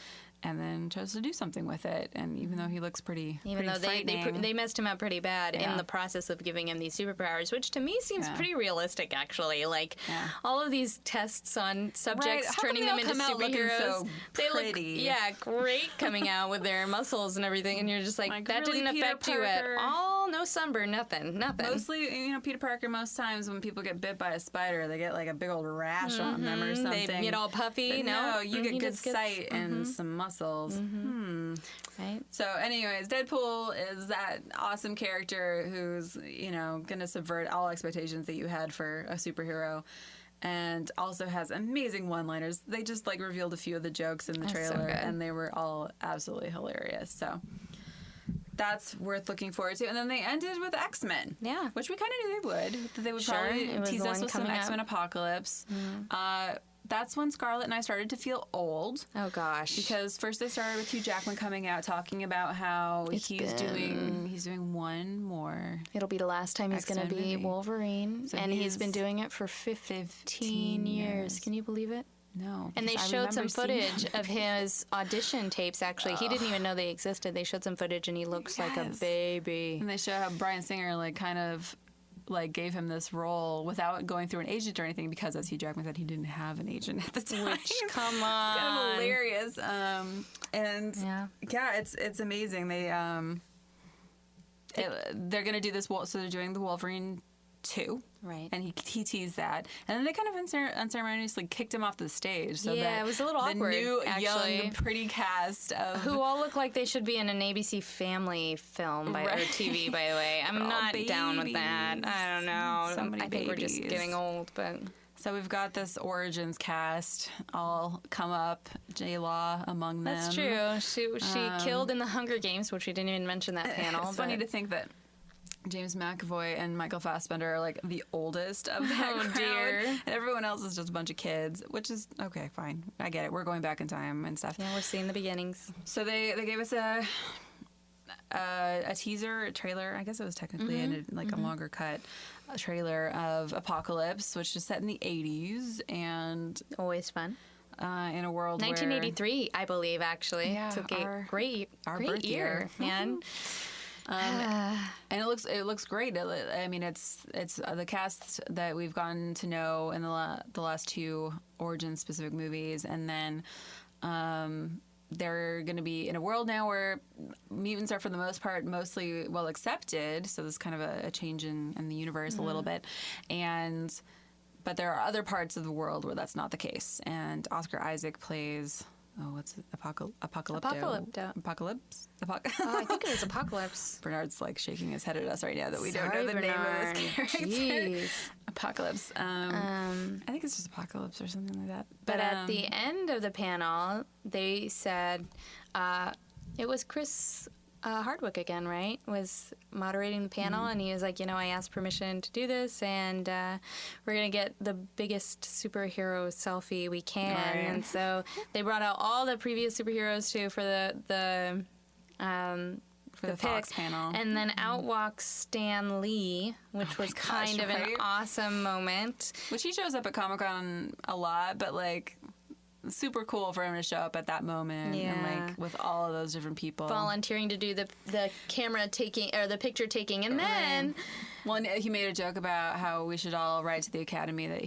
And then chose to do something with it. And even though he looks pretty they messed him up pretty bad in the process of giving him these superpowers, which to me seems pretty realistic, actually. Like, all of these tests on subjects, turning them into superheroes. They look great coming out with their muscles and everything. And you're just like that really didn't affect you at all. No sunburn, nothing. Mostly, Peter Parker, most times when people get bit by a spider, they get like a big old rash on them or something. They get all puffy. But no, you get good sight and some muscles. Right. So anyways, Deadpool is that awesome character who's, going to subvert all expectations that you had for a superhero, and also has amazing one-liners. They just revealed a few of the jokes in the trailer, and they were all absolutely hilarious. So that's worth looking forward to. And then they ended with X-Men. Yeah. Which we kind of knew they would. They would probably tease us with some X-Men Apocalypse. That's when Scarlett and I started to feel old. Oh, gosh. Because first they started with Hugh Jackman coming out talking about how he's doing one more. It'll be the last time he's going to be Wolverine. So and he's been doing it for 15 years. Can you believe it? No. And they showed some footage of his audition tapes, actually. He didn't even know they existed. They showed some footage, and he looks like a baby. And they show how Bryan Singer, kind of gave him this role without going through an agent or anything, because as Hugh Jackman said, he didn't have an agent at the time. Which, come on. It's kind of hilarious. It's amazing. They're going to do this, so they're doing the Wolverine 2. Right. And he teased that. And then they kind of unceremoniously kicked him off the stage. So that it was a little awkward, the new, actually. young, pretty cast of... Who all look like they should be in an ABC Family film or TV, by the way. I'm not down with that. I don't know. I think we're just getting old, but... So we've got this Origins cast all come up, J-Law among them. That's true. She killed in the Hunger Games, which we didn't even mention that panel. It's funny to think that James McAvoy and Michael Fassbender are the oldest of that crowd. Dear. And everyone else is just a bunch of kids, which is okay, fine. I get it. We're going back in time and stuff. Yeah, we're seeing the beginnings. So they gave us a teaser, a trailer. I guess it was technically a longer cut trailer of Apocalypse, which is set in the 80s and always fun. In a world 1983, I believe, actually. Yeah, it's a great birth year, man. And it looks great. I mean, it's the cast that we've gotten to know in the last two Origin specific movies, and then they're going to be in a world now where mutants are for the most part mostly well accepted. So there's kind of a change in the universe a little bit, but there are other parts of the world where that's not the case. And Oscar Isaac plays. Oh, what's it? Apocalypto. Apocalypse? I think it was Apocalypse. Bernard's shaking his head at us right now that we don't know the name of this character. Jeez. Apocalypse. I think it's just Apocalypse or something like that. But at the end of the panel, they said it was Chris Hardwick again, right? Was moderating the panel, and he was like, I asked permission to do this, and we're going to get the biggest superhero selfie we can. Right. And so they brought out all the previous superheroes, too, for the Fox panel. And then out walks Stan Lee, which was kind of an awesome moment. Which he shows up at Comic-Con a lot, but, super cool for him to show up at that moment and with all of those different people volunteering to do the camera taking or the picture taking, and then he made a joke about how we should all write to the Academy that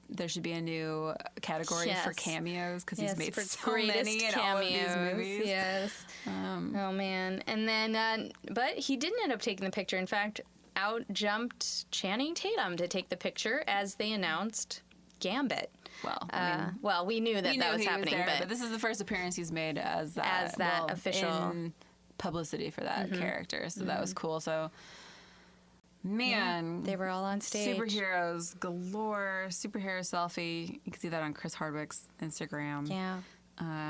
there should be a new category for cameos because he's made so many in all of these movies. Yes. Oh man, and then but he didn't end up taking the picture. In fact, out jumped Channing Tatum to take the picture as they announced Gambit. Well, we knew that was happening, but this is the first appearance he's made as that official in publicity for that character. So that was cool. So, man, they were all on stage. Superheroes galore. Superhero selfie. You can see that on Chris Hardwick's Instagram. Yeah.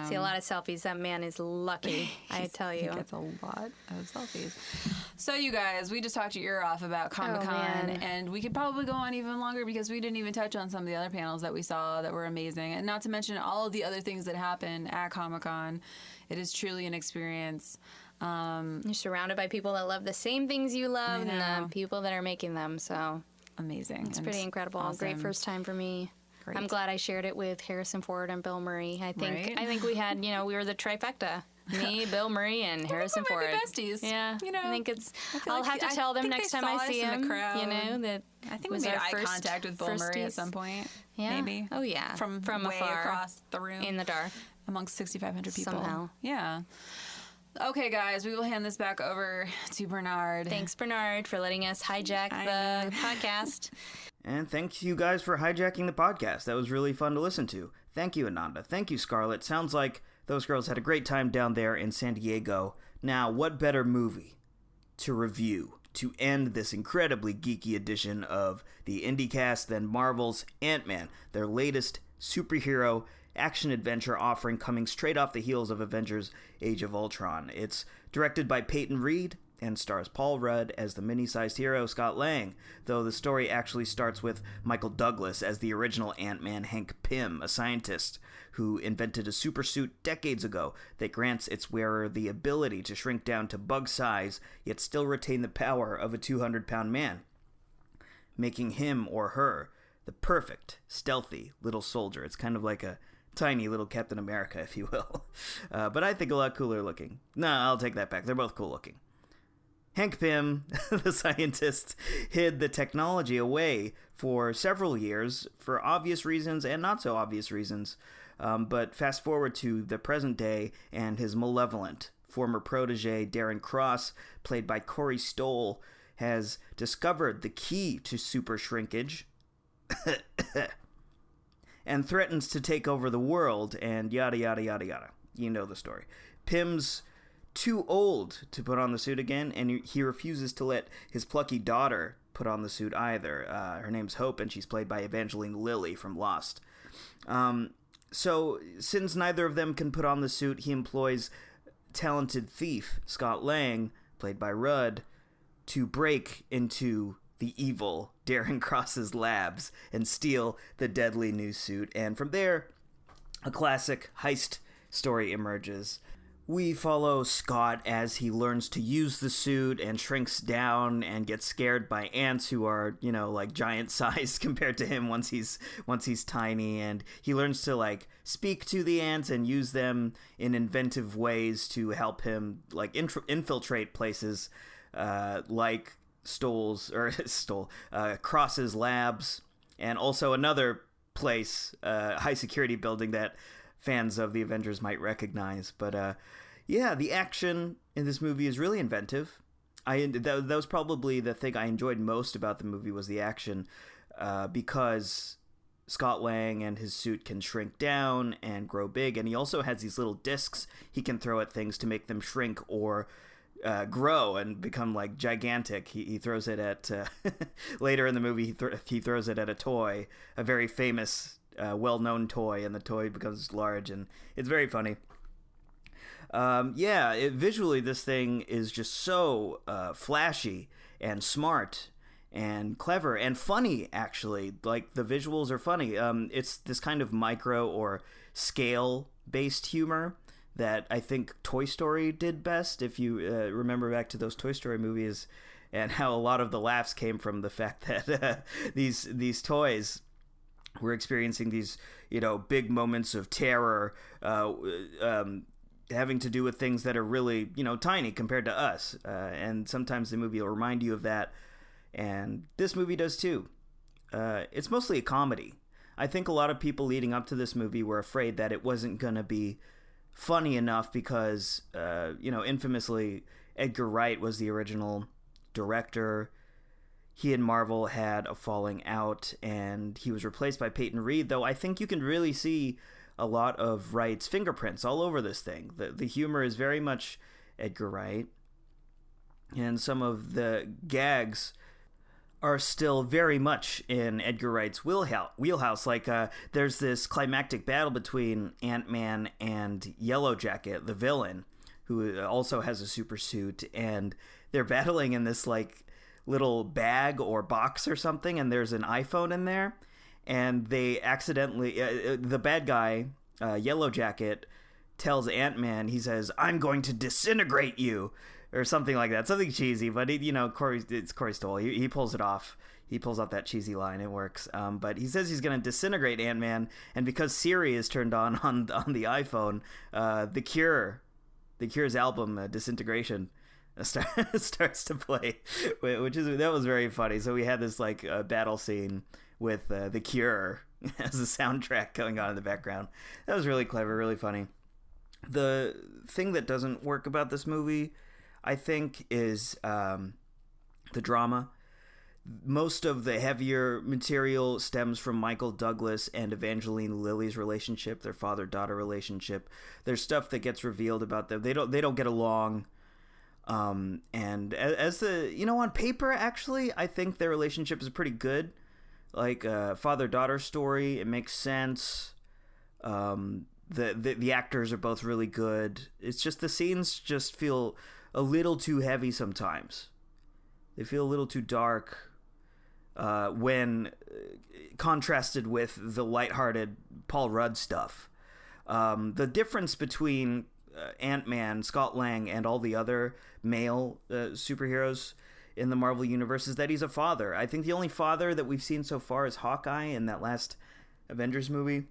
See a lot of selfies. That man is lucky, I tell you. He gets a lot of selfies. So, you guys, we just talked your ear off about Comic-Con, and we could probably go on even longer because we didn't even touch on some of the other panels that we saw that were amazing, and not to mention all of the other things that happen at Comic-Con. It is truly an experience. You're surrounded by people that love the same things you love and the people that are making them, so... Amazing. It's pretty incredible. Awesome. Great first time for me. Great. I'm glad I shared it with Harrison Ford and Bill Murray. I think we had, we were the trifecta. Me, Bill Murray, and Harrison Ford. Besties. Yeah. I think it's... I'll have to tell them next time I see him, that I think we made eye contact with Bill Murray at some point. Yeah. Maybe. Oh, yeah. From way afar, across the room. In the dark. Amongst 6,500 people. Somehow. Yeah. Okay, guys, we will hand this back over to Bernard. Thanks, Bernard, for letting us hijack the podcast. And thanks you guys for hijacking the podcast. That was really fun to listen to. Thank you, Ananda. Thank you, Scarlett. Sounds like those girls had a great time down there in San Diego. Now, what better movie to review to end this incredibly geeky edition of the Indiecast than Marvel's Ant-Man, their latest superhero action-adventure offering coming straight off the heels of Avengers Age of Ultron. It's directed by Peyton Reed and stars Paul Rudd as the mini-sized hero Scott Lang, though the story actually starts with Michael Douglas as the original Ant-Man Hank Pym, a scientist who invented a supersuit decades ago that grants its wearer the ability to shrink down to bug size, yet still retain the power of a 200-pound man, making him or her the perfect, stealthy little soldier. It's kind of like a tiny little Captain America, if you will. But I think a lot cooler looking. No, I'll take that back. They're both cool looking. Hank Pym, the scientist, hid the technology away for several years for obvious reasons and not so obvious reasons. But fast forward to the present day, and his malevolent former protege, Darren Cross, played by Corey Stoll, has discovered the key to super shrinkage and threatens to take over the world, and yada, yada, yada, yada. You know the story. Pym's too old to put on the suit again, and he refuses to let his plucky daughter put on the suit either. Her name's Hope, and she's played by Evangeline Lilly from Lost. So, since neither of them can put on the suit, he employs talented thief Scott Lang, played by Rudd, to break into the evil Darren Cross's labs and steal the deadly new suit. And from there, a classic heist story emerges. We follow Scott as he learns to use the suit and shrinks down and gets scared by ants who are, like giant sized compared to him once he's tiny. And he learns to speak to the ants and use them in inventive ways to help him infiltrate places like Cross's labs, and also another place, high security building that fans of the Avengers might recognize. But the action in this movie is really inventive. That was probably the thing I enjoyed most about the movie, was the action, because Scott Lang and his suit can shrink down and grow big, and he also has these little discs he can throw at things to make them shrink or grow and become gigantic. He throws it at later in the movie. He throws it at a toy, a very famous, well-known toy, and the toy becomes large, and it's very funny. Visually, this thing is just so flashy and smart and clever and funny. Actually, the visuals are funny. It's this kind of micro or scale-based humor that I think Toy Story did best. If you remember back to those Toy Story movies, and how a lot of the laughs came from the fact that these toys were experiencing these big moments of terror, having to do with things that are really tiny compared to us, and sometimes the movie will remind you of that, and this movie does too. It's mostly a comedy. I think a lot of people leading up to this movie were afraid that it wasn't gonna be funny enough because, infamously, Edgar Wright was the original director. He and Marvel had a falling out, and he was replaced by Peyton Reed, though I think you can really see a lot of Wright's fingerprints all over this thing. The humor is very much Edgar Wright, and some of the gags are still very much in Edgar Wright's wheelhouse. Like, there's this climactic battle between Ant-Man and Yellowjacket, the villain, who also has a super suit, and they're battling in this, like, little bag or box or something, and there's an iPhone in there, and they accidentally... the bad guy, Yellowjacket, tells Ant-Man, he says, "I'm going to disintegrate you," or something like that. Something cheesy, but it's Corey Stoll. He pulls it off. He pulls off that cheesy line. It works. But he says he's going to disintegrate Ant-Man, and because Siri is turned on the iPhone, The Cure's album, Disintegration, starts to play, that was very funny. So we had this, like, battle scene with The Cure as the soundtrack going on in the background. That was really clever, really funny. The thing that doesn't work about this movie, I think, is the drama. Most of the heavier material stems from Michael Douglas and Evangeline Lilly's relationship, their father-daughter relationship. There's stuff that gets revealed about them. They don't get along. And as on paper, actually, I think their relationship is pretty good. Like, father-daughter story, it makes sense. The actors are both really good. It's just the scenes just feel a little too heavy sometimes. They feel a little too dark when contrasted with the lighthearted Paul Rudd stuff. The difference between Ant-Man, Scott Lang, and all the other male superheroes in the Marvel Universe is that he's a father. I think the only father that we've seen so far is Hawkeye in that last Avengers movie.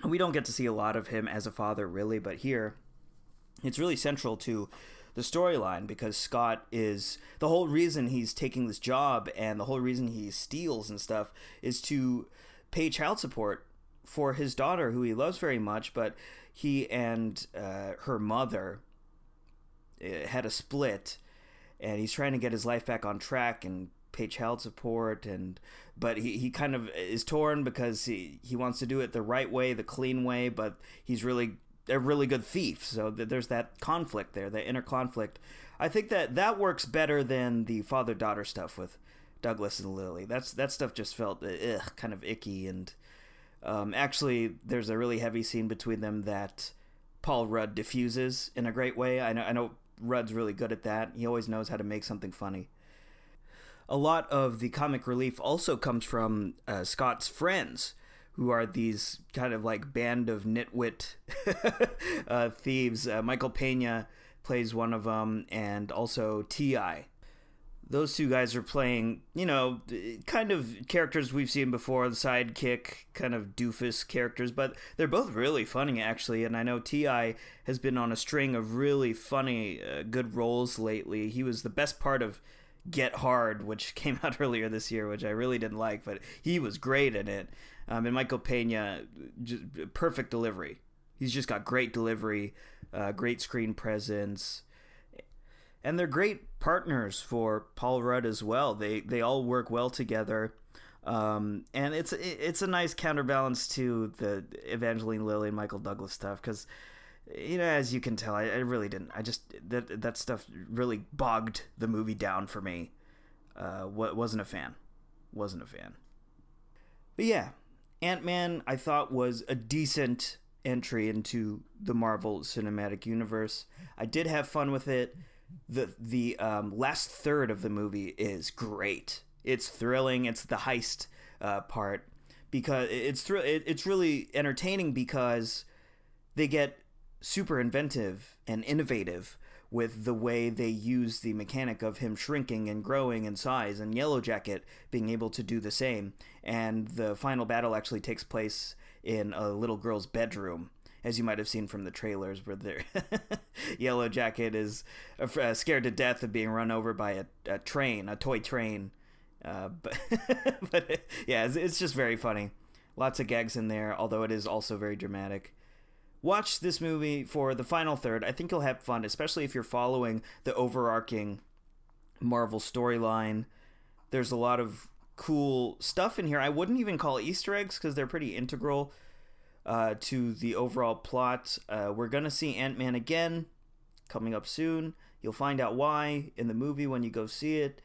We don't get to see a lot of him as a father, really, but here it's really central to the storyline because Scott is... the whole reason he's taking this job and the whole reason he steals and stuff is to pay child support for his daughter, who he loves very much, but he and her mother had a split, and he's trying to get his life back on track and pay child support, but he kind of is torn because he wants to do it the right way, the clean way, but he's really a really good thief. So there's that conflict there, that inner conflict. I think that works better than the father-daughter stuff with Douglas and Lily. That stuff just felt kind of icky, and actually there's a really heavy scene between them that Paul Rudd diffuses in a great way. I know Rudd's really good at that. He always knows how to make something funny. A lot of the comic relief also comes from Scott's friends, who are these kind of like band of nitwit thieves. Michael Pena plays one of them, and also T.I. Those two guys are playing, kind of characters we've seen before, the sidekick, kind of doofus characters, but they're both really funny, actually, and I know T.I. has been on a string of really funny, good roles lately. He was the best part of Get Hard, which came out earlier this year, which I really didn't like, but he was great in it. And Michael Pena, just perfect delivery. He's just got great delivery, great screen presence, and they're great partners for Paul Rudd as well. They all work well together, and it's a nice counterbalance to the Evangeline Lilly and Michael Douglas stuff, because as you can tell, I really didn't. I just that stuff really bogged the movie down for me. Wasn't a fan. But yeah, Ant-Man I thought was a decent entry into the Marvel Cinematic Universe. I did have fun with it. The last third of the movie is great. It's thrilling. It's the heist part, because it's really entertaining because they get super inventive and innovative with the way they use the mechanic of him shrinking and growing in size, and Yellowjacket being able to do the same. And the final battle actually takes place in a little girl's bedroom, as you might have seen from the trailers, where Yellowjacket is scared to death of being run over by a toy train. But yeah, it's just very funny. Lots of gags in there, although it is also very dramatic. Watch this movie for the final third. I think you'll have fun, especially if you're following the overarching Marvel storyline. There's a lot of cool stuff in here. I wouldn't even call it Easter eggs, because they're pretty integral to the overall plot. We're going to see Ant-Man again coming up soon. You'll find out why in the movie when you go see it.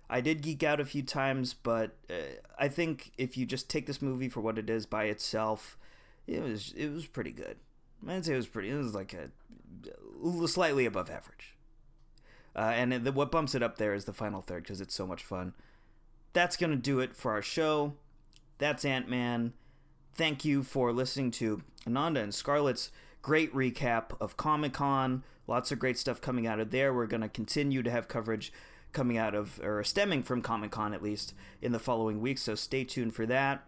I did geek out a few times, but I think if you just take this movie for what it is by itself, it was pretty good. I'd say it was like a slightly above average. And what bumps it up there is the final third, because it's so much fun. That's going to do it for our show. That's Ant-Man. Thank you for listening to Ananda and Scarlett's great recap of Comic-Con. Lots of great stuff coming out of there. We're going to continue to have coverage coming out of, or stemming from Comic-Con at least, in the following weeks, so stay tuned for that.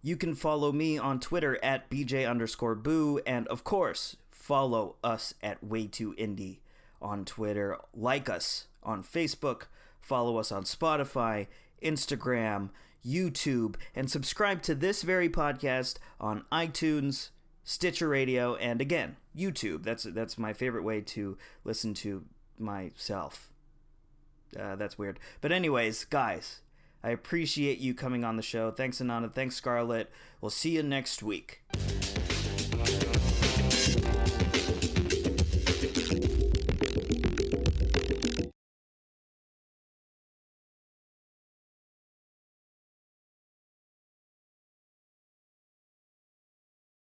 You can follow me on Twitter at BJ_Boo, and of course, follow us at Way2Indie on Twitter. Like us on Facebook, follow us on Spotify, Instagram, YouTube, and subscribe to this very podcast on iTunes, Stitcher Radio, and again, YouTube. That's my favorite way to listen to myself. That's weird. But anyways, guys, I appreciate you coming on the show. Thanks, Ananda. Thanks, Scarlett. We'll see you next week.